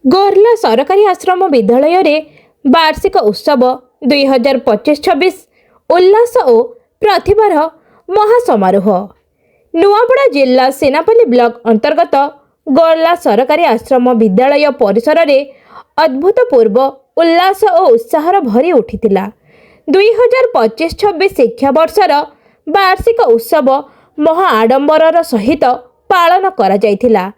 गोरला सरकारी आश्रम विद्यालय रे वार्षिक उत्सव 2025-26 उल्लास और प्रतिभार महासमारोह। नुआपड़ा जिला सेनापल्ली ब्लॉक अंतर्गत गोरला सरकारी आश्रम विद्यालय परिसर रे अद्भुतपूर्व उल्लास और उत्साह भरी उठिथिला। 2025-26 शिक्षा वर्षर वार्षिक उत्सव महा आडंबर सहित पालन करा जायथिला।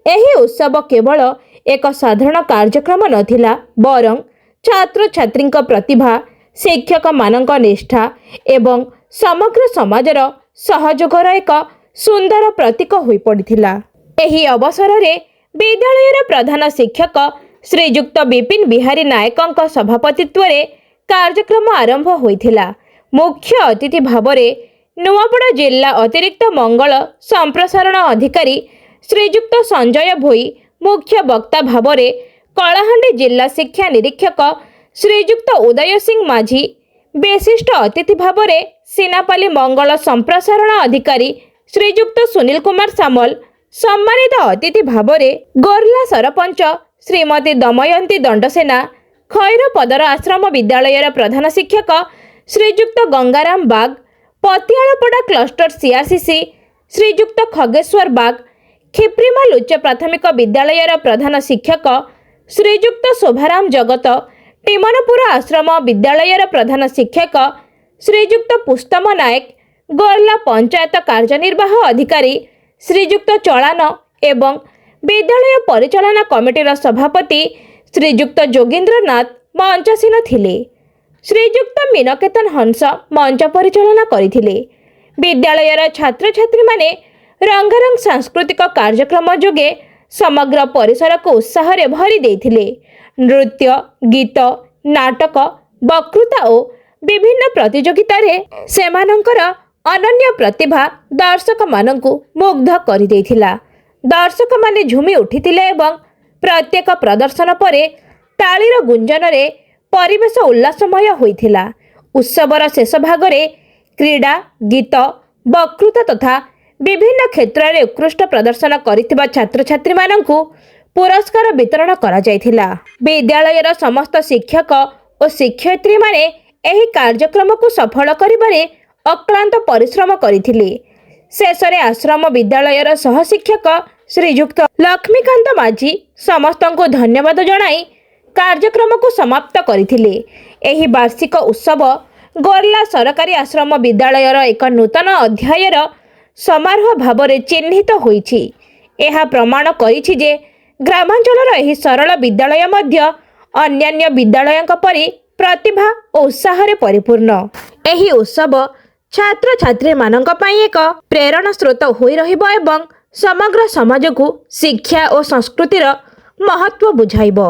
एही उत्सव केवल एक साधारण कार्यक्रम नथिला, बरं छात्र छात्री प्रतिभा, शिक्षक मानक निष्ठा एवं समग्र समाजर सहयोगर एक सुंदर प्रतीक होई पड़िथिला। एही अवसर रे विद्यालयर प्रधान शिक्षक श्रीजुक्त विपिन बिहारी नायकଙ୍କ सभापतित्व रे कार्यक्रम आरंभ होइथिला। मुख्य अतिथि भावरे नुआपड़ा जिला अतिरिक्त मंगल संप्रसारण अधिकारी श्रीजुक्त संजय भोई, मुख्य वक्ता भावरे कलाहांडी जिला शिक्षा निरीक्षक श्रीजुक्त उदय सिंह माझी, विशिष्ट अतिथि भावरे सेनापल्ली मंगल संप्रसारण अधिकारी श्रीजुक्त सुनील कुमार सामल, सम्मानित अतिथि भावरे गोरला सरपंच श्रीमती दमयंती दंडसेना, खैरपदर आश्रम विद्यालयर प्रधान शिक्षक श्रीजुक्त गंगाराम बाग, पतियालपड़ा क्लस्टर सीआरसीसी श्रीजुक्त खगेश्वर बाग, खिप्रीमाल उच्च प्राथमिक विद्यालयर प्रधान शिक्षक श्रीजुक्त शोभाराम जगत, टिमनपुर आश्रम विद्यालयर प्रधान शिक्षक श्रीजुक्त पुस्तम नायक, गोरला पंचायत कार्यनिर्वाह अधिकारी श्रीजुक्त चलान एवं विद्यालय परिचालना कमिटीर सभापति श्रीजुक्त जोगेंद्र नाथ मंचासीन थिले। श्रीजुक्त मीनकेतन हंस मंच परिचालना करथिले। विद्यालयर छात्र छात्री माने रंगारंग सांस्कृतिक कार्यक्रम जोगे समग्र परिसर को उत्साह रे भरी देथिले। नृत्य, गीत, नाटक, वक्तृता और विभिन्न प्रतियोगिता रे सेमानंकर अनन्य प्रतिभा दर्शक मानंकु मुग्ध करि देथिला। दर्शक माने झुमी उठिथिले एवं प्रत्येक प्रदर्शन परे तालीर गुंजन रे परिवेश उल्लासमय होइथिला। उत्सवर शेष भाग रे क्रीड़ा, गीत, वक्तृता तथा विभिन्न क्षेत्र में उत्कृष्ट प्रदर्शन करिथिबा छात्र छात्री मानंकु पुरस्कार वितरण करा जायथिला। विद्यालयर समस्त शिक्षक और शिक्षयित्री माने एही कार्यक्रम को सफल करिबारे अक्लांत परिश्रम करिथिले। शेषरे आश्रम विद्यालयर सह शिक्षक श्रीजुक्त लक्ष्मीकांत माझी समस्तंको धन्यवाद जणाई कार्यक्रम को समाप्त करथिले। एही वार्षिक उत्सव गोरला सरकारी आश्रम विद्यालयर एक नूतन अध्यायर समारोह भावरे चिन्हित होईछि। एहा प्रमाण करिछि जे ग्रामांचलर एही सरल विद्यालय मध्य अन्यान्य विद्यालयंक परि प्रतिभा और उत्साह रे परिपूर्ण। एही उत्सव छात्र छात्री मानक पई एक प्रेरणा स्रोत होई रहिबो एवं समग्र समाज को शिक्षा और संस्कृतिर महत्व बुझाइबो।